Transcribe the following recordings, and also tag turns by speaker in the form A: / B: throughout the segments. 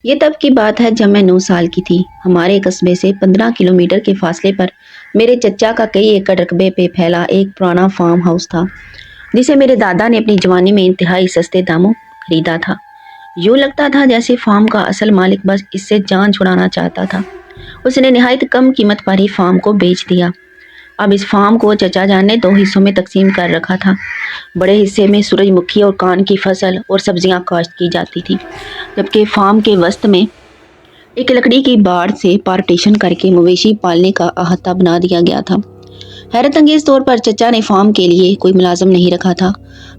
A: یہ تب کی بات ہے جب میں 9 سال کی تھی۔ ہمارے قصبے سے 15 کلومیٹر کے فاصلے پر میرے چچا کا کئی ایکڑ رقبے پہ پھیلا ایک پرانا فارم ہاؤس تھا، جسے میرے دادا نے اپنی جوانی میں انتہائی سستے داموں خریدا تھا۔ یوں لگتا تھا جیسے فارم کا اصل مالک بس اس سے جان چھڑانا چاہتا تھا۔ اس نے نہایت کم قیمت پر ہی فارم کو بیچ دیا۔ اب اس فارم کو چچا جان نے 2 حصوں میں تقسیم کر رکھا تھا۔ بڑے حصے میں سورج مکھی اور کان کی فصل اور سبزیاں کاشت کی جاتی تھی، جبکہ فارم کے وسط میں ایک لکڑی کی باڑ سے پارٹیشن کر کے مویشی پالنے کا احاطہ بنا دیا گیا تھا۔ حیرت انگیز طور پر چچا نے فارم کے لیے کوئی ملازم نہیں رکھا تھا،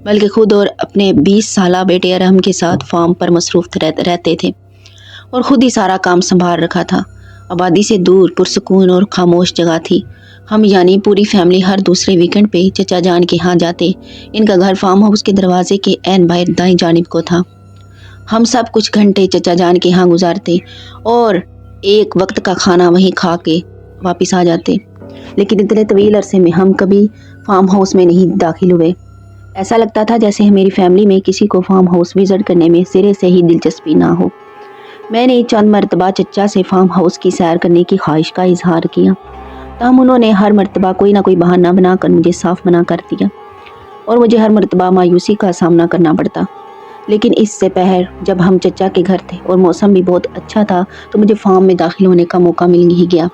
A: بلکہ خود اور اپنے 20 سالہ بیٹے ارحم کے ساتھ فارم پر مصروف رہتے تھے اور خود ہی سارا کام سنبھال رکھا تھا۔ آبادی سے دور پرسکون اور خاموش جگہ تھی۔ ہم یعنی پوری فیملی ہر دوسرے ویکنڈ پہ چچا جان کے ہاں جاتے۔ ان کا گھر فارم ہاؤس کے دروازے کے عین باہر دائیں جانب کو تھا۔ ہم سب کچھ گھنٹے چچا جان کے ہاں گزارتے اور ایک وقت کا کھانا وہیں کھا کے واپس آ جاتے، لیکن اتنے طویل عرصے میں ہم کبھی فارم ہاؤس میں نہیں داخل ہوئے۔ ایسا لگتا تھا جیسے میری فیملی میں کسی کو فارم ہاؤس وزٹ کرنے میں سرے سے ہی دلچسپی نہ ہو۔ میں نے چند مرتبہ چچا سے فارم ہاؤس کی سیر کرنے کی خواہش کا اظہار کیا، تاہم انہوں نے ہر مرتبہ کوئی نہ کوئی بہانہ بنا کر مجھے صاف منع کر دیا اور مجھے ہر مرتبہ مایوسی کا سامنا کرنا پڑتا۔ لیکن اس سے پہر جب ہم چچا کے گھر تھے اور موسم بھی بہت اچھا تھا تو مجھے فارم میں داخل ہونے کا موقع مل ہی گیا۔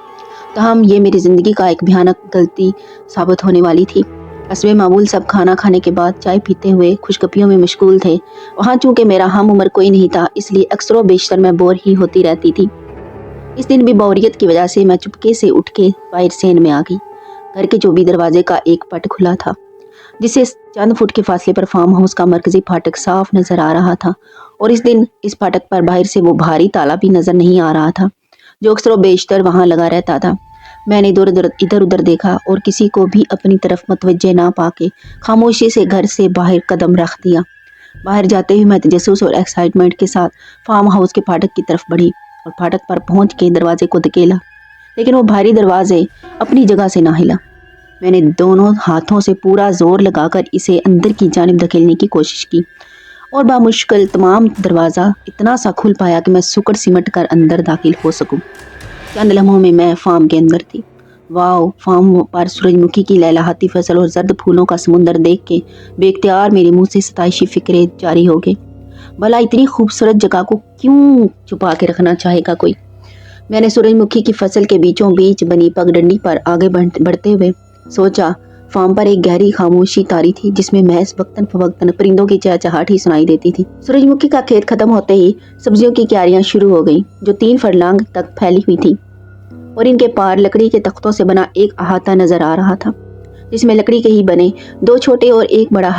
A: تاہم یہ میری زندگی کا ایک بھیانک غلطی ثابت ہونے والی تھی۔ قصبے معمول سب کھانا کھانے کے بعد چائے پیتے ہوئے خوش گپیوں میں مشغول تھے۔ وہاں چونکہ میرا ہم عمر کوئی نہیں تھا، اس لیے اکثر و بیشتر میں بور ہی ہوتی رہتی تھی۔ اس دن بھی بوریت کی وجہ سے میں چپکے سے اٹھ کے باہر سین میں آ گئی۔ گھر کے چوبی دروازے کا ایک پٹ کھلا تھا، جس سے چند فٹ کے فاصلے پر فارم ہاؤس کا مرکزی پھاٹک صاف نظر آ رہا تھا، اور اس دن اس پھاٹک پر باہر سے وہ بھاری تالا بھی نظر نہیں آ رہا تھا جو اکثر و بیشتر وہاں لگا رہتا تھا۔ میں نے ادھر ادھر دیکھا اور کسی کو بھی اپنی طرف متوجہ نہ پا کے خاموشی سے گھر سے باہر قدم رکھ دیا۔ باہر جاتے ہوئے میں تجسس اور ایکسائٹمنٹ کے ساتھ فارم ہاؤس کے پھاٹک کی طرف بڑھی اور پھاٹک پر پہنچ کے دروازے کو دھکیلا، لیکن وہ بھاری دروازے اپنی جگہ سے نہ ہلا۔ میں نے دونوں ہاتھوں سے پورا زور لگا کر اسے اندر کی جانب دھکیلنے کی کوشش کی اور بامشکل تمام دروازہ اتنا سا کھل پایا کہ میں سکڑ سمٹ کر اندر داخل ہو سکوں۔ چند لمحوں میں میں فارم کے اندر تھی۔ واؤ! فارم پر سورج مکھی کی لہلہاتی فصل اور زرد پھولوں کا سمندر دیکھ کے بے اختیار میرے منہ سے ستائشی فکریں جاری ہو گئے۔ بھلا اتنی خوبصورت جگہ کو کیوں چھپا کے رکھنا چاہے گا کوئی؟ میں نے سورج مکھی کی فصل کے بیچوں بیچ بنی پگ ڈنڈی پر آگے بڑھتے ہوئے سوچا۔ فارم پر ایک گہری خاموشی طاری تھی، جس میں محض وقتاً فوقتاً پرندوں کی چہچہاہٹ ہی سنائی دیتی تھی۔ سورج مکھی کا کھیت ختم ہوتے ہی سبزیوں کی کیاریاں شروع ہو گئیں، جو 3 فرلانگ تک پھیلی ہوئی تھی، اور ان کے پار لکڑی کے تختوں سے بنا ایک احاطہ نظر آ رہا تھا، جس میں لکڑی کے ہی بنے 2 چھوٹے اور ایک بڑا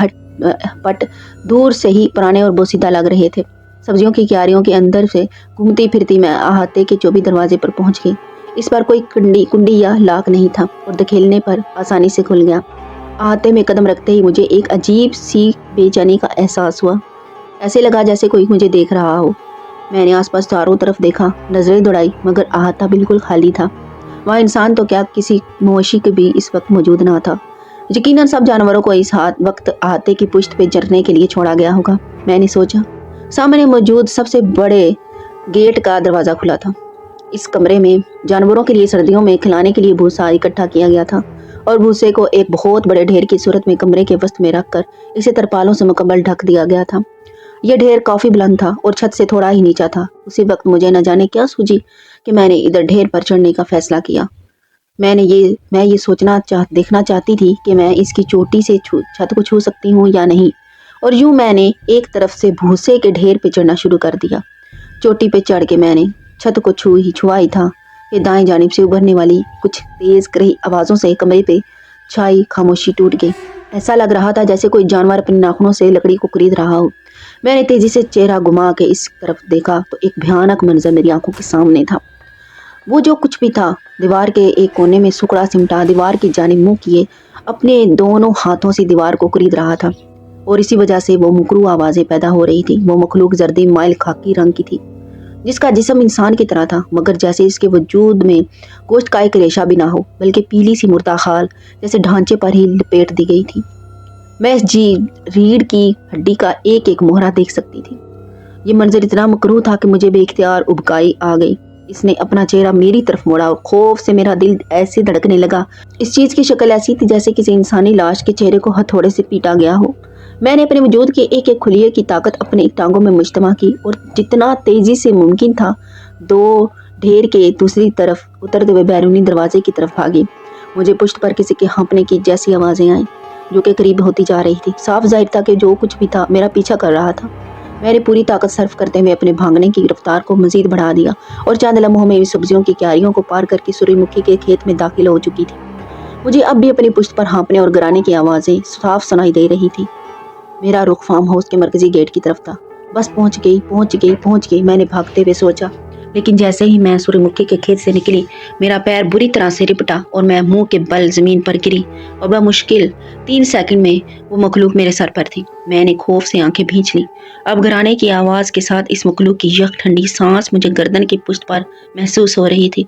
A: پٹ دور سے ہی پرانے اور بوسیدہ لگ رہے تھے۔ سبزیوں کی کیاریوں کے اندر سے گھومتی پھرتی میں احاطے کے چوبی دروازے پر پہنچ گئی۔ اس پر کوئی کنڈی یا لاک نہیں تھا اور دھکیلنے پر آسانی سے کھل گیا۔ احاطے میں قدم رکھتے ہی مجھے ایک عجیب سی بے چینی کا احساس ہوا۔ ایسے لگا جیسے کوئی مجھے دیکھ رہا ہو۔ میں نے آس پاس چاروں طرف دیکھا، نظریں دوڑائی، مگر احاطہ بالکل خالی تھا۔ وہاں انسان تو کیا، کسی مویشی بھی اس وقت موجود نہ تھا۔ یقیناً سب جانوروں کو اس وقت احاطے کی پشت پہ چرنے کے لیے چھوڑا گیا ہوگا، میں نے سوچا۔ سامنے موجود سب سے بڑے گیٹ کا دروازہ کھلا تھا۔ اس کمرے میں جانوروں کے لیے سردیوں میں کھلانے کے لیے بھوسا اکٹھا کیا گیا تھا، اور بھوسے کو ایک بہت بڑے ڈھیر کی صورت میں کمرے کے وسط میں رکھ کر اسے ترپالوں سے مکمل ڈھک دیا گیا تھا۔ یہ ڈھیر کافی بلند تھا اور چھت سے تھوڑا ہی نیچا تھا۔ اسی وقت مجھے نہ جانے کیا سوجی کہ میں نے ادھر ڈھیر پر چڑھنے کا فیصلہ کیا۔ میں یہ دیکھنا چاہتی تھی کہ میں اس کی چوٹی سے چھت کو چھو سکتی ہوں یا نہیں، اور یوں میں نے ایک طرف سے بھوسے کے ڈھیر پہ چڑھنا شروع کر دیا۔ چوٹی پہ چڑھ کے میں نے چھت کو چھوا ہی تھا کہ دائیں جانب سے ابھرنے والی کچھ تیز کرہی آوازوں سے کمرے پہ چھائی خاموشی ٹوٹ گئی۔ ایسا لگ رہا تھا جیسے کوئی جانور اپنے ناخنوں سے لکڑی کو کرید رہا ہو۔ میں نے تیزی سے چہرہ گھما کے اس طرف دیکھا تو ایک بھیانک منظر میری آنکھوں کے سامنے تھا۔ وہ جو کچھ بھی تھا دیوار کے ایک کونے میں سکڑا سمٹا دیوار کی جانب منہ کیے اپنے دونوں ہاتھوں سے دیوار کو کرید رہا تھا، اور اسی وجہ سے وہ مکرو آوازیں پیدا ہو رہی تھی۔ وہ مخلوق زردی مائل خاکی رنگ کی تھی، جس کا جسم انسان کی طرح تھا، مگر جیسے اس کے وجود میں گوشت کا ایک ریشہ بھی نہ ہو، بلکہ پیلی سی مردہ خال جیسے ڈھانچے پر ہی لپیٹ دی گئی تھی۔ میں اس ریڑھ کی ہڈی کا ایک ایک مہرہ دیکھ سکتی تھی۔ یہ منظر اتنا مکروہ تھا کہ مجھے بے اختیار ابکائی آ گئی۔ اس نے اپنا چہرہ میری طرف موڑا اور خوف سے میرا دل ایسے دھڑکنے لگا۔ اس چیز کی شکل ایسی تھی جیسے کسی انسانی لاش کے چہرے کو ہتھوڑے سے پیٹا گیا ہو۔ میں نے اپنے وجود کے ایک ایک خلیے کی طاقت اپنے ٹانگوں میں مجتمع کی اور جتنا تیزی سے ممکن تھا دو ڈھیر کے دوسری طرف اترتے ہوئے بیرونی دروازے کی طرف بھاگی۔ مجھے پشت پر کسی کے ہانپنے کی جیسی آوازیں آئیں جو کہ قریب ہوتی جا رہی تھی۔ صاف ظاہر تھا کہ جو کچھ بھی تھا میرا پیچھا کر رہا تھا۔ میں نے پوری طاقت صرف کرتے ہوئے اپنے بھاگنے کی رفتار کو مزید بڑھا دیا اور چند لمحوں میں سبزیوں کی کیاریوں کو پار کر کے سورج مکھی کے کھیت میں داخل ہو چکی تھی۔ مجھے اب بھی اپنی پشت پر ہانپنے اور گرانے کی آوازیں صاف سنائی دے رہی تھی۔ میرا رخ فارم ہاؤس کے مرکزی گیٹ کی طرف تھا۔ بس پہنچ گئی میں نے بھاگتے ہوئے سوچا، لیکن جیسے ہی میں سورج مکھی کے کھیت سے نکلی میرا پیر بری طرح سے رپٹا اور میں منہ کے بل زمین پر گری اور بمشکل 3 سیکنڈ میں وہ مخلوق میرے سر پر تھی۔ میں نے خوف سے آنکھیں بھینچ لی۔ اب گرانے کی آواز کے ساتھ اس مخلوق کی یک ٹھنڈی سانس مجھے گردن کی پشت پر محسوس ہو رہی تھی۔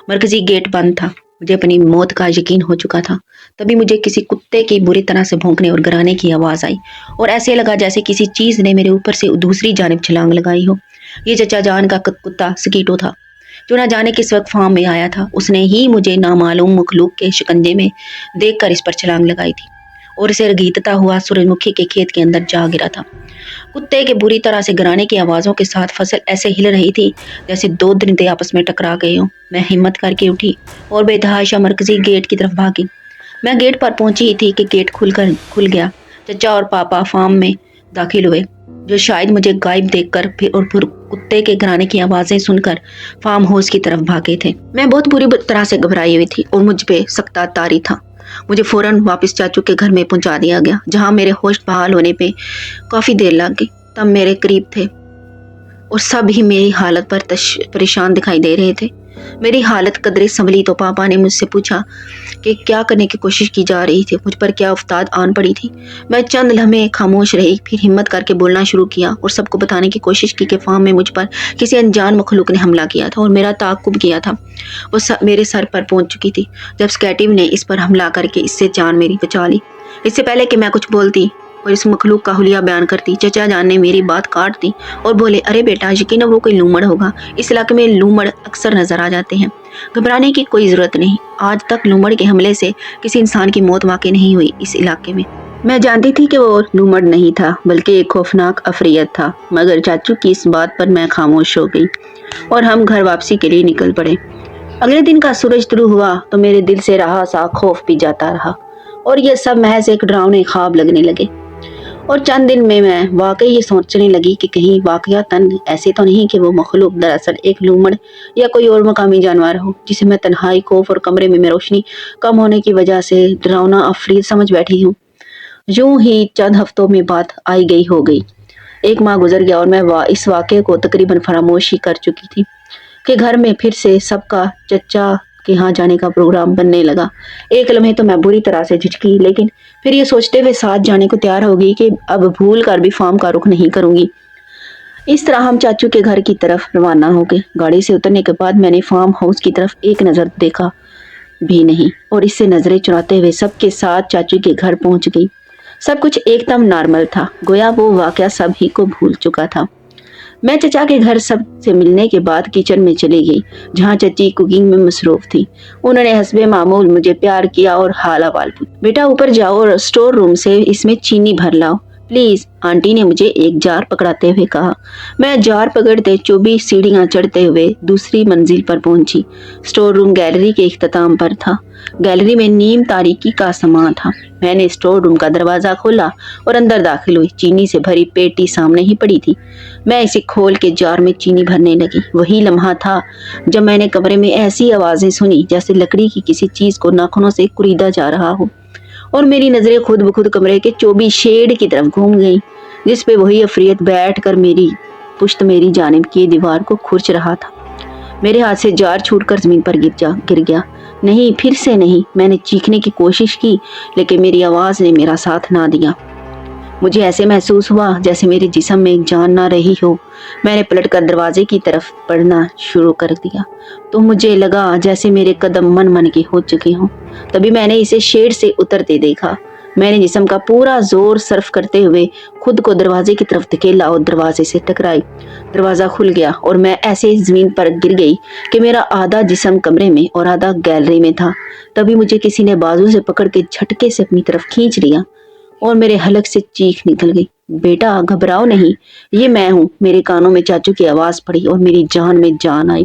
A: مرکزی گیٹ بند تھا۔ مجھے اپنی موت کا یقین ہو چکا تھا۔ تبھی مجھے کسی کتے کی بری طرح سے بھونکنے اور گرانے کی آواز آئی اور ایسے لگا جیسے کسی چیز نے میرے اوپر سے دوسری جانب چھلانگ لگائی ہو۔ یہ چچا جان کا کتا سکیٹو تھا جو نہ جانے کس وقت فارم میں آیا تھا۔ اس نے ہی مجھے نامعلوم مخلوق کے شکنجے میں دیکھ کر اس پر چھلانگ لگائی تھی اور اسے رگھیتتا ہوا سورج مکھی کے کھیت کے اندر جا گرا تھا۔ کتے کے بری طرح سے گرانے کی آوازوں کے ساتھ فصل ایسے ہل رہی تھی جیسے 2 درندے آپس میں ٹکرا گئے ہوں۔ میں ہمت کر کے اٹھی اور بے تحاشا مرکزی گیٹ کی طرف بھاگی۔ میں گیٹ پر پہنچی ہی تھی کہ گیٹ کھل گیا۔ چچا اور پاپا فارم میں داخل ہوئے جو شاید مجھے غائب دیکھ کر پھر کتے کے گرانے کی آوازیں سن کر فارم ہاؤس کی طرف بھاگے تھے۔ میں بہت بری طرح سے گھبرائی ہوئی تھی اور مجھ پہ سخت طاری تھا۔ مجھے فوراً واپس چاچو کے گھر میں پہنچا دیا گیا جہاں میرے ہوش بحال ہونے پہ کافی دیر لگ گئی۔ تب میرے قریب تھے اور سب ہی میری حالت پر پریشان دکھائی دے رہے تھے۔ میری حالت قدرے سنبھلی تو پاپا نے مجھ سے پوچھا کہ کیا کرنے کی کوشش کی جا رہی تھی، مجھ پر کیا افتاد آن پڑی تھی۔ میں چند لمحے خاموش رہی، پھر ہمت کر کے بولنا شروع کیا اور سب کو بتانے کی کوشش کی کہ فارم میں مجھ پر کسی انجان مخلوق نے حملہ کیا تھا اور میرا تعاقب کیا تھا۔ وہ میرے سر پر پہنچ چکی تھی جب سکیٹیو نے اس پر حملہ کر کے اس سے جان میری بچا لی۔ اس سے پہلے کہ میں کچھ بولتی اور اس مخلوق کا حلیہ بیان کرتی، چچا جان نے میری بات کاٹ دی اور بولے، ارے بیٹا، یقیناً وہ کوئی لومڑ ہوگا۔ اس علاقے میں لومڑ اکثر نظر آ جاتے ہیں، گھبرانے کی کوئی ضرورت نہیں۔ آج تک لومڑ کے حملے سے کسی انسان کی موت واقع نہیں ہوئی اس علاقے میں۔ میں جانتی تھی کہ وہ لومڑ نہیں تھا بلکہ ایک خوفناک عفریت تھا، مگر چاچو کی اس بات پر میں خاموش ہو گئی اور ہم گھر واپسی کے لیے نکل پڑے۔ اگلے دن کا سورج طلوع ہوا تو میرے دل سے رہا سا خوف بھی جاتا رہا اور یہ سب محض ایک ڈراؤنے خواب لگنے لگے۔ اور چند دن میں واقعی یہ سوچنے لگی کہ کہیں واقعتاً ایسے تو نہیں کہ وہ مخلوق دراصل ایک لومڑ یا کوئی اور مقامی جانور ہو جسے میں تنہائی، خوف اور کمرے میں روشنی کم ہونے کی وجہ سے ڈراؤنا عفریت سمجھ بیٹھی ہوں۔ یوں ہی چند ہفتوں میں بات آئی گئی ہو گئی۔ 1 ماہ گزر گیا اور میں اس واقعے کو تقریباً فراموش ہی کر چکی تھی کہ گھر میں پھر سے سب کا چچا کے ہاں جانے کا پروگرام بننے لگا۔ ایک لمحے تو میں بری طرح سے جھجکی، لیکن پھر یہ سوچتے ہوئے ساتھ جانے کو تیار ہو گئی کہ اب بھول کر بھی فارم کا رخ نہیں کروں گی۔ اس طرح ہم چاچو کے گھر کی طرف روانہ ہو گئے۔ گاڑی سے اترنے کے بعد میں نے فارم ہاؤس کی طرف ایک نظر دیکھا بھی نہیں اور اس سے نظریں چراتے ہوئے سب کے ساتھ چاچو کے گھر پہنچ گئی۔ سب کچھ ایک دم نارمل تھا، گویا وہ واقعہ سب ہی کو بھول چکا تھا۔ میں چچا کے گھر سب سے ملنے کے بعد کچن میں چلی گئی جہاں چچی کوکنگ میں مصروف تھی۔ انہوں نے حسب معمول مجھے پیار کیا اور حال احوال پوچھا۔ بیٹا اوپر جاؤ اور اسٹور روم سے اس میں چینی بھر لاؤ پلیز، آنٹی نے مجھے ایک جار پکڑاتے ہوئے کہا۔ میں جار پکڑتے 24 سیڑھیاں چڑھتے ہوئے دوسری منزل پر پہنچی۔ اسٹور روم گیلری کے اختتام پر تھا۔ گیلری میں نیم تاریکی کا سماں تھا۔ میں نے اسٹور روم کا دروازہ کھولا اور اندر داخل ہوئی۔ چینی سے بھری پیٹی سامنے ہی پڑی تھی۔ میں اسے کھول کے جار میں چینی بھرنے لگی۔ وہی لمحہ تھا جب میں نے کمرے میں ایسی آوازیں سنی جیسے لکڑی کی کسی چیز کو ناخنوں سے کریدا جا رہا ہو، اور میری نظریں خود بخود کمرے کے 24 شیڈ کی طرف گھوم گئیں جس پہ وہی عفریت بیٹھ کر میری پشت میری جانب کی دیوار کو کھرچ رہا تھا۔ میرے ہاتھ سے جار چھوٹ کر زمین پر گر گیا۔ نہیں، پھر سے نہیں۔ میں نے چیخنے کی کوشش کی لیکن میری آواز نے میرا ساتھ نہ دیا۔ مجھے ایسے محسوس ہوا جیسے میرے جسم میں جان نہ رہی ہو۔ میں نے پلٹ کر دروازے کی طرف بڑھنا شروع کر دیا تو مجھے لگا جیسے میرے قدم من کے ہو چکے ہوں۔ تبھی میں نے اسے شیڈ سے اترتے دیکھا۔ میں نے جسم کا پورا زور صرف کرتے ہوئے خود کو دروازے کی طرف دھکیلا اور دروازے سے ٹکرائی۔ دروازہ کھل گیا اور میں ایسے زمین پر گر گئی کہ میرا آدھا جسم کمرے میں اور آدھا گیلری میں تھا۔ تبھی مجھے کسی نے بازو سے پکڑ کے جھٹکے سے اپنی طرف کھینچ لیا اور میرے حلق سے چیخ نکل گئی، بیٹا گھبراؤ نہیں، یہ میں ہوں۔ میرے کانوں میں چاچو کی آواز پڑی اور میری جان میں جان آئی۔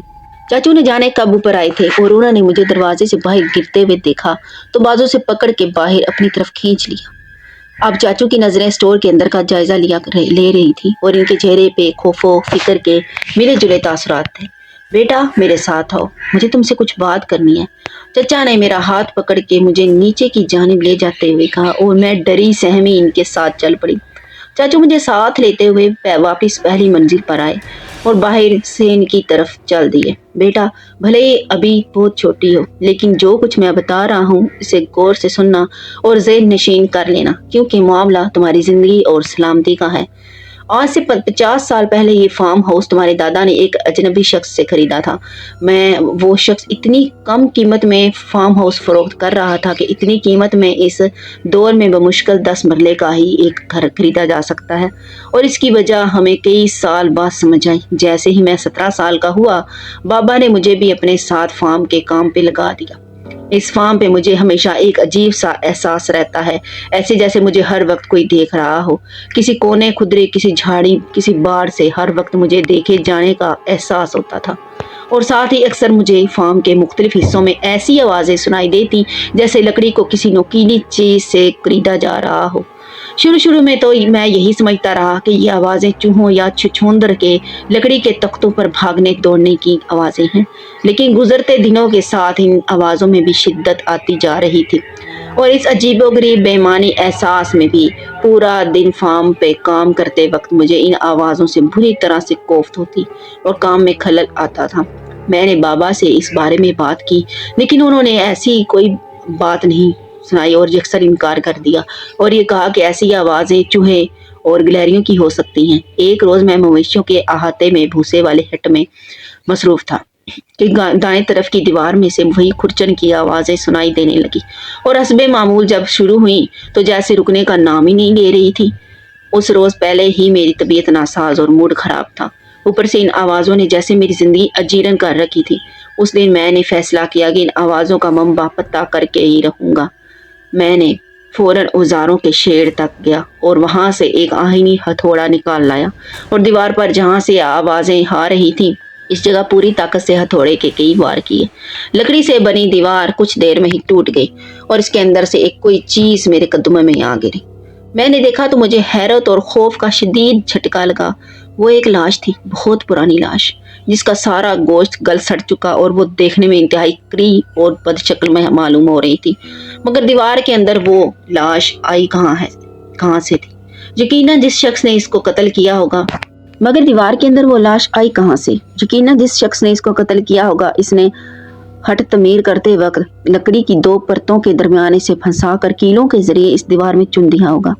A: چاچو نے جانے کب اوپر آئے تھے اور انہوں نے مجھے دروازے سے باہر گرتے ہوئے دیکھا تو بازو سے پکڑ کے باہر اپنی طرف کھینچ لیا۔ اب چاچو کی نظریں اسٹور کے اندر کا جائزہ لے رہی تھی اور ان کے چہرے پہ خوف و فکر کے ملے جلے تاثرات تھے۔ بیٹا میرے ساتھ آؤ، مجھے تم سے کچھ بات کرنی ہے، چچا نے میرا ہاتھ پکڑ کے مجھے نیچے کی جانب لے جاتے ہوئے کہا اور میں ڈری سہمی ان کے ساتھ چل پڑی۔ چاچو مجھے ساتھ لیتے ہوئے واپس پہلی منزل پر آئے اور باہر سے ان کی طرف چل دیے۔ بیٹا بھلے ابھی بہت چھوٹی ہو، لیکن جو کچھ میں بتا رہا ہوں اسے غور سے سننا اور ذہن نشین کر لینا، کیونکہ معاملہ تمہاری زندگی اور سلامتی کا ہے۔ آج سے 50 سال پہلے یہ فارم ہاؤس تمہارے دادا نے ایک اجنبی شخص سے خریدا تھا۔ وہ شخص اتنی کم قیمت میں فارم ہاؤس فروخت کر رہا تھا کہ اتنی قیمت میں اس دور میں بمشکل 10 مرلے کا ہی ایک گھر خریدا جا سکتا ہے، اور اس کی وجہ ہمیں کئی سال بعد سمجھ آئی۔ جیسے ہی میں 17 سال کا ہوا، بابا نے مجھے بھی اپنے ساتھ فارم کے کام پہ لگا دیا۔ اس فارم پہ مجھے ہمیشہ ایک عجیب سا احساس رہتا ہے، ایسے جیسے مجھے ہر وقت کوئی دیکھ رہا ہو۔ کسی کونے خدرے، کسی جھاڑی، کسی باڑ سے ہر وقت مجھے دیکھے جانے کا احساس ہوتا تھا، اور ساتھ ہی اکثر مجھے فارم کے مختلف حصوں میں ایسی آوازیں سنائی دیتی جیسے لکڑی کو کسی نوکیلی چیز سے کریدا جا رہا ہو۔ شروع میں تو میں یہی سمجھتا رہا کہ یہ آوازیں چوہوں یا چھچھوندر کے لکڑی کے تختوں پر بھاگنے دوڑنے کی آوازیں ہیں، لیکن گزرتے دنوں کے ساتھ ان آوازوں میں بھی شدت آتی جا رہی تھی، اور اس عجیب و غریب بے معنی احساس میں بھی پورا دن فارم پہ کام کرتے وقت مجھے ان آوازوں سے بری طرح سے کوفت ہوتی اور کام میں خلل آتا تھا۔ میں نے بابا سے اس بارے میں بات کی، لیکن انہوں نے ایسی کوئی بات نہیں سنائی اور یکسر انکار کر دیا، اور یہ کہا کہ ایسی آوازیں چوہے اور گلہریوں کی ہو سکتی ہیں۔ ایک روز میں مویشیوں کے احاطے میں بھوسے والے ہٹ میں مصروف تھا کہ دائیں طرف کی دیوار میں سے وہی کھرچن کی آوازیں سنائی دینے لگی، اور حسب معمول جب شروع ہوئی تو جیسے رکنے کا نام ہی نہیں لے رہی تھی۔ اس روز پہلے ہی میری طبیعت ناساز اور موڈ خراب تھا، اوپر سے ان آوازوں نے جیسے میری زندگی اجیرن کر رکھی تھی۔ اس دن میں نے فیصلہ کیا کہ ان آوازوں کا منبع پتہ کر کے ہی رہوں گا۔ میں نے فوراً اوزاروں کے شیڈ تک گیا اور وہاں سے ایک آہنی ہتھوڑا نکال لایا، اور دیوار پر جہاں سے آوازیں آ رہی تھیں اس جگہ پوری طاقت سے ہتھوڑے کے کئی وار کیے۔ لکڑی سے بنی دیوار کچھ دیر میں ہی ٹوٹ گئی اور اس کے اندر سے ایک کوئی چیز میرے قدموں میں آ گری۔ میں نے دیکھا تو مجھے حیرت اور خوف کا شدید جھٹکا لگا۔ وہ ایک لاش تھی، بہت پرانی لاش، جس کا سارا گوشت گل سڑ چکا اور وہ دیکھنے میں انتہائی کری اور بد شکل میں معلوم ہو رہی تھی۔ مگر دیوار کے اندر وہ لاش آئی کہاں سے تھی؟ یقیناً جس شخص نے اس کو قتل کیا ہوگا اس نے ہٹ تعمیر کرتے وقت لکڑی کی 2 پرتوں کے درمیان اسے پھنسا کر کیلوں کے ذریعے اس دیوار میں چن دیا ہوگا۔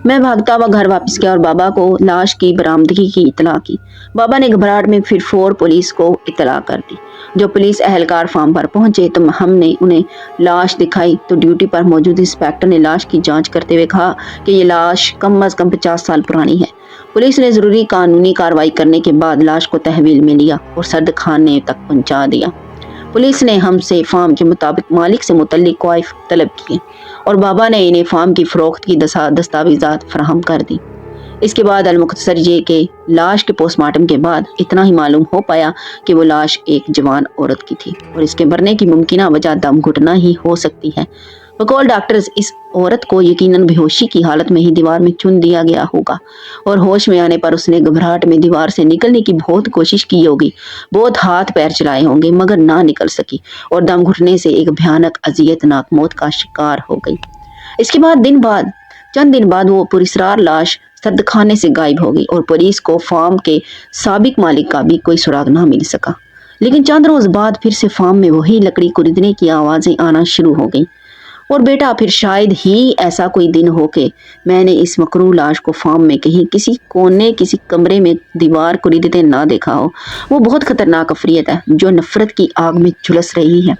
A: میں بھاگتا ہوا گھر واپس گیا اور بابا کو لاش کی برآمدگی کی اطلاع کی۔ بابا نے گھبراہٹ میں پھر فور پولیس کو اطلاع کر دی۔ جو پولیس اہلکار فارم پر پہنچے تو ہم نے انہیں لاش دکھائی تو ڈیوٹی پر موجود انسپیکٹر نے لاش کی جانچ کرتے ہوئے کہا کہ یہ لاش کم از کم 50 سال پرانی ہے۔ پولیس نے ضروری قانونی کارروائی کرنے کے بعد لاش کو تحویل میں لیا اور سرد خانے تک پہنچا دیا۔ پولیس نے ہم سے فارم کے مطابق مالک سے متعلق کوائف طلب کیے اور بابا نے انہیں فارم کی فروخت کی دستاویزات فراہم کر دی۔ اس کے بعد المختصر یہ کہ لاش کے پوسٹ مارٹم کے بعد اتنا ہی معلوم ہو پایا کہ وہ لاش ایک جوان عورت کی تھی اور اس کے مرنے کی ممکنہ وجہ دم گھٹنا ہی ہو سکتی ہے۔ بقول ڈاکٹرز اس عورت کو یقیناً بے ہوشی کی حالت میں ہی دیوار میں چن دیا گیا ہوگا اور ہوش میں آنے پر اس نے گھبراہٹ میں دیوار سے نکلنے کی بہت کوشش کی ہوگی، بہت ہاتھ پیر چلائے ہوں گے مگر نہ نکل سکی اور دم گھٹنے سے ایک بھیانک اذیت ناک موت کا شکار ہو گئی۔ اس کے بعد چند دن بعد وہ پراسرار لاش سرد خانے سے غائب ہو گئی اور پولیس کو فارم کے سابق مالک کا بھی کوئی سراغ نہ مل سکا۔ لیکن چند روز بعد پھر سے فارم میں وہی لکڑی خریدنے کی آوازیں آنا شروع ہو گئیں اور بیٹا پھر شاید ہی ایسا کوئی دن ہو کہ میں نے اس مکروہ لاش کو فارم میں کہیں کسی کونے کسی کمرے میں دیوار کو ریدتے نہ دیکھا ہو۔ وہ بہت خطرناک افریت ہے جو نفرت کی آگ میں جھلس رہی ہے،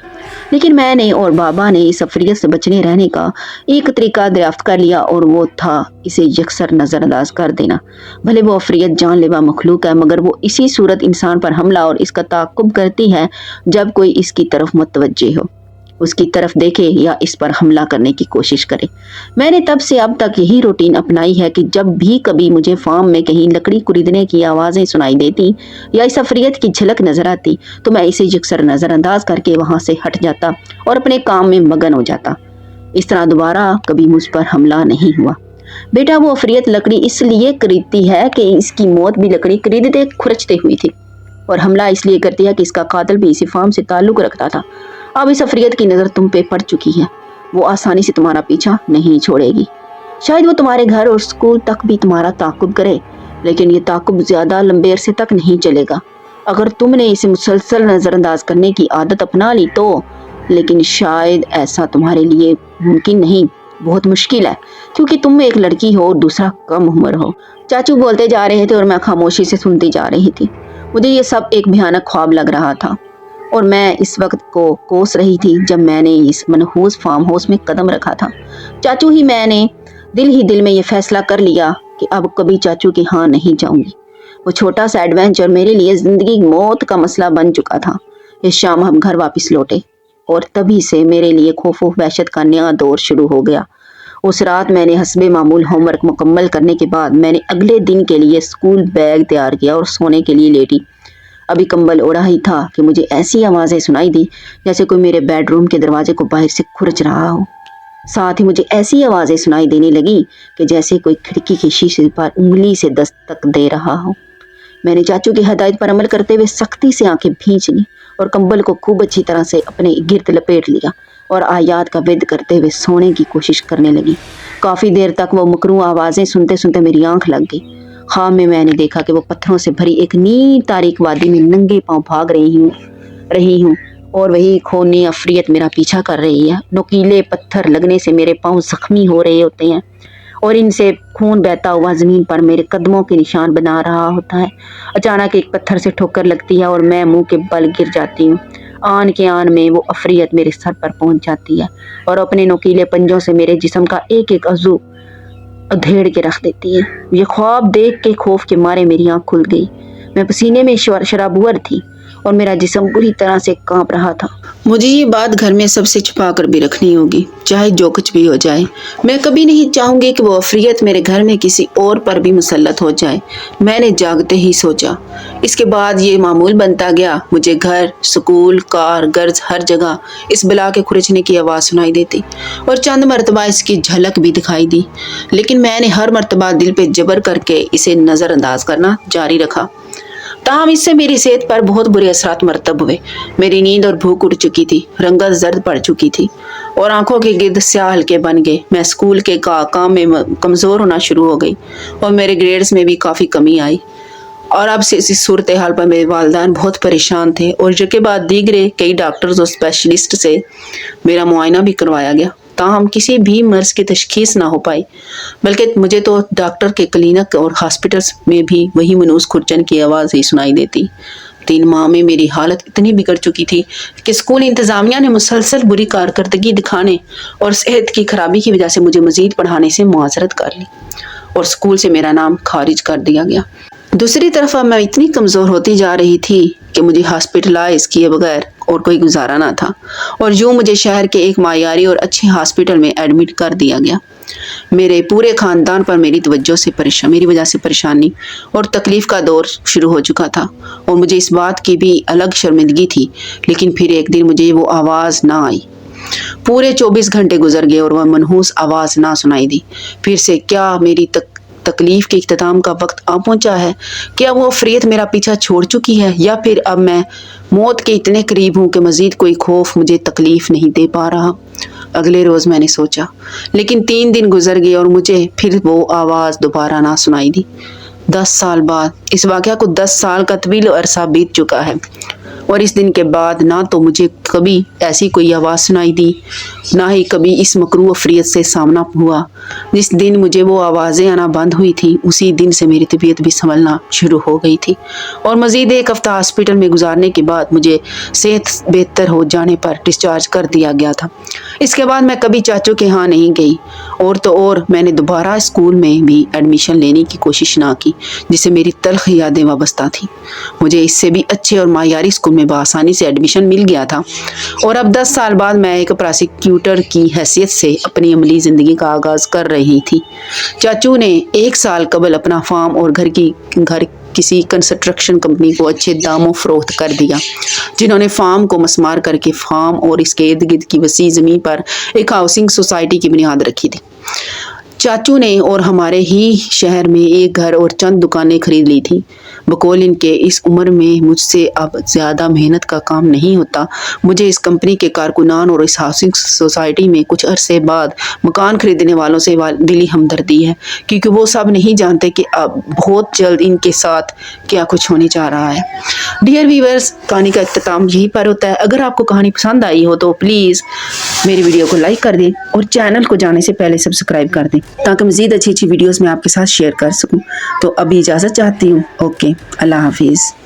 A: لیکن میں نے اور بابا نے اس افریت سے بچنے رہنے کا ایک طریقہ دریافت کر لیا، اور وہ تھا اسے یکسر نظر انداز کر دینا۔ بھلے وہ افریت جان لیوا مخلوق ہے، مگر وہ اسی صورت انسان پر حملہ اور اس کا تعاقب کرتی ہے جب کوئی اس کی طرف متوجہ ہو، اس کی طرف دیکھے یا اس پر حملہ کرنے کی کوشش کرے۔ میں نے تب سے اب تک یہی روٹین اپنائی ہے کہ جب بھی کبھی مجھے فارم میں کہیں لکڑی خریدنے کی آوازیں سنائی دیتی یا اس افریت کی جھلک نظر آتی تو میں اسے یکسر نظر انداز کر کے وہاں سے ہٹ جاتا اور اپنے کام میں مگن ہو جاتا۔ اس طرح دوبارہ کبھی مجھ پر حملہ نہیں ہوا۔ بیٹا وہ افریت لکڑی اس لیے خریدتی ہے کہ اس کی موت بھی لکڑی خریدتے کھرچتے ہوئی تھی، اور حملہ اس لیے کرتی ہے کہ اس کا قاتل بھی اسی فارم سے تعلق رکھتا تھا۔ اب اس افریت کی نظر تم پہ پڑ چکی ہے، وہ آسانی سے تمہارا پیچھا نہیں چھوڑے گی۔ شاید وہ تمہارے گھر اور اسکول تک بھی تمہارا تعاقب کرے، لیکن یہ تعاقب زیادہ لمبے عرصے تک نہیں چلے گا۔ اگر تم نے اسے مسلسل نظر انداز کرنے کی عادت اپنا لی تو، لیکن شاید ایسا تمہارے لیے ممکن نہیں، بہت مشکل ہے، کیونکہ تم ایک لڑکی ہو اور دوسرا کم عمر ہو۔ چاچو بولتے جا رہے تھے اور میں خاموشی سے سنتی جا رہی تھی۔ مجھے یہ سب ایک بھیانک خواب لگ رہا تھا، اور میں اس وقت کو کوس رہی تھی جب میں نے اس منحوس فارم ہاؤس میں قدم رکھا تھا۔ چاچو ہی میں نے دل میں یہ فیصلہ کر لیا کہ اب کبھی چاچو کی ہاں نہیں جاؤں گی۔ وہ چھوٹا سا ایڈونچر میرے لیے زندگی موت کا مسئلہ بن چکا تھا۔ اس شام ہم گھر واپس لوٹے، اور تبھی سے میرے لیے خوف و وحشت کا نیا دور شروع ہو گیا۔ اس رات میں نے حسب معمول ہوم ورک مکمل کرنے کے بعد میں نے اگلے دن کے لیے اسکول بیگ تیار کیا اور سونے کے لیے لیٹی۔ ابھی کمبل اوڑھا ہی تھا کہ مجھے ایسی آوازیں سنائی دی جیسے کوئی میرے بیڈ روم کے دروازے کو باہر سے کھرچ رہا ہو۔ ساتھ ہی مجھے ایسی آوازیں سنائی دینے لگی کہ جیسے کوئی کھڑکی کے شیشے پر انگلی سے دستک دے رہا ہو۔ میں نے چاچو کی ہدایت پر عمل کرتے ہوئے سختی سے آنکھیں بھینچ لیں اور کمبل کو خوب اچھی طرح سے اپنے گرد لپیٹ لیا اور آیات کا ود کرتے ہوئے سونے کی کوشش کرنے لگی۔ کافی دیر تک وہ مکروہ آوازیں سنتے سنتے میری آنکھ لگ گئی۔ خواب میں نے دیکھا کہ وہ پتھروں سے بھری ایک نیل تاریک وادی میں ننگے پاؤں بھاگ رہی ہوں اور وہی خونی افریت میرا پیچھا کر رہی ہے۔ نوکیلے پتھر لگنے سے میرے پاؤں زخمی ہو رہے ہوتے ہیں اور ان سے خون بہتا ہوا زمین پر میرے قدموں کے نشان بنا رہا ہوتا ہے۔ اچانک ایک پتھر سے ٹھوکر لگتی ہے اور میں منہ کے بل گر جاتی ہوں۔ آن کے آن میں وہ افریت میرے سر پر پہنچ جاتی ہے اور اپنے نوکیلے پنجوں سے میرے جسم کا ایک ایک عضو ادھیڑ کے رکھ دیتی ہے۔ یہ خواب دیکھ کے خوف کے مارے میری آنکھ کھل گئی۔ میں پسینے میں شرابور تھی اور میرا جسم بری طرح سے کانپ رہا تھا۔ مجھے یہ بات گھر میں سب سے چھپا کر بھی رکھنی ہوگی، چاہے جو کچھ بھی ہو جائے۔ میں کبھی نہیں چاہوں گی کہ وہ افریت میرے گھر میں کسی اور پر بھی مسلط ہو جائے، میں نے جاگتے ہی سوچا۔ اس کے بعد یہ معمول بنتا گیا، مجھے گھر، سکول، کار، گرز ہر جگہ اس بلا کے کھرچنے کی آواز سنائی دیتی اور چند مرتبہ اس کی جھلک بھی دکھائی دی، لیکن میں نے ہر مرتبہ دل پہ جبر کر کے اسے نظر انداز کرنا جاری رکھا۔ تاہم اس سے میری صحت پر بہت برے اثرات مرتب ہوئے۔ میری نیند اور بھوک اڑ چکی تھی، رنگت زرد پڑ چکی تھی اور آنکھوں کے گرد سیاہ حلقے بن گئے۔ میں اسکول کے کام میں کمزور ہونا شروع ہو گئی اور میرے گریڈز میں بھی کافی کمی آئی، اور اب سے اسی صورتحال پر میرے والدین بہت پریشان تھے اور اس کے بعد دیگرے کئی ڈاکٹرز اور اسپیشلسٹ سے میرا معائنہ بھی کروایا گیا، تاہم کسی بھی مرض کی تشخیص نہ ہو پائی، بلکہ مجھے تو ڈاکٹر کے کلینک اور ہاسپٹلز میں بھی وہی منحوس کھرچن کی آواز ہی سنائی دیتی۔ 3 ماہ میں میری حالت اتنی بگڑ چکی تھی کہ اسکول انتظامیہ نے مسلسل بری کارکردگی دکھانے اور صحت کی خرابی کی وجہ سے مجھے مزید پڑھانے سے معذرت کر لی اور اسکول سے میرا نام خارج کر دیا گیا۔ دوسری طرف اب میں اتنی کمزور ہوتی جا رہی تھی کہ مجھے ہاسپٹلائز کیے بغیر اور کوئی گزارا نہ تھا، اور یوں مجھے شہر کے ایک معیاری اور اچھے ہاسپٹل میں ایڈمٹ کر دیا گیا۔ میرے پورے خاندان پر میری وجہ سے پریشانی اور تکلیف کا دور شروع ہو چکا تھا، اور مجھے اس بات کی بھی الگ شرمندگی تھی، لیکن پھر ایک دن مجھے وہ آواز نہ آئی۔ پورے 24 گھنٹے گزر گئے اور وہ منحوس آواز نہ سنائی دی۔ پھر سے کیا میری تکلیف کے اختتام کا وقت آ پہنچا ہے؟ کیا وہ افریت میرا پیچھا چھوڑ چکی ہے، یا پھر اب میں موت کے اتنے قریب ہوں کہ مزید کوئی خوف مجھے تکلیف نہیں دے پا رہا؟ اگلے روز میں نے سوچا، لیکن 3 دن گزر گئے اور مجھے پھر وہ آواز دوبارہ نہ سنائی دی۔ 10 سال بعد، اس واقعہ کو 10 سال کا طویل عرصہ بیت چکا ہے،
B: اور اس دن کے بعد نہ تو مجھے کبھی ایسی کوئی آواز سنائی دی، نہ ہی کبھی اس مکروہ افریت سے سامنا ہوا۔ جس دن مجھے وہ آوازیں آنا بند ہوئی تھیں، اسی دن سے میری طبیعت بھی سنبھلنا شروع ہو گئی تھی، اور مزید 1 ہفتہ ہاسپٹل میں گزارنے کے بعد مجھے صحت بہتر ہو جانے پر ڈسچارج کر دیا گیا تھا۔ اس کے بعد میں کبھی چاچو کے ہاں نہیں گئی، اور تو اور میں نے دوبارہ اسکول میں بھی ایڈمیشن لینے کی کوشش نہ کی، جس سے میری تلخ یادیں وابستہ تھیں۔ مجھے اس سے بھی اچھے اور معیاری اسکول میں بآسانی سے ایڈمیشن مل گیا تھا، اور اب 10 سال بعد میں ایک پراسیکیوٹر کی حیثیت سے اپنی عملی زندگی کا آغاز کر رہی تھی۔ چاچو نے 1 سال قبل اپنا فارم اور گھر کسی کنسٹرکشن کمپنی کو اچھے داموں فروخت کر دیا، جنہوں نے فارم کو مسمار کر کے فارم اور اس کے ارد گرد کی وسیع زمین پر ایک ہاؤسنگ سوسائٹی کی بنیاد رکھی تھی۔ چاچو نے اور ہمارے ہی شہر میں ایک گھر اور چند دکانیں خرید لی تھیں۔ بقول ان کے اس عمر میں مجھ سے اب زیادہ محنت کا کام نہیں ہوتا۔ مجھے اس کمپنی کے کارکنان اور اس ہاؤسنگ سوسائٹی میں کچھ عرصے بعد مکان خریدنے والوں سے دلی ہمدردی ہے، کیونکہ وہ سب نہیں جانتے کہ اب بہت جلد ان کے ساتھ کیا کچھ ہونے جا رہا ہے۔ ڈیئر ویورز، کہانی کا اختتام یہی پر ہوتا ہے۔ اگر آپ کو کہانی پسند آئی ہو تو پلیز میری ویڈیو کو لائک کر دیں اور چینل کو جانے سے پہلے سبسکرائب کر دیں، تاکہ مزید اچھی ویڈیوز میں آپ کے ساتھ شیئر کر سکوں۔ تو ابھی اجازت چاہتی ہوں۔ اوکے، اللہ حافظ۔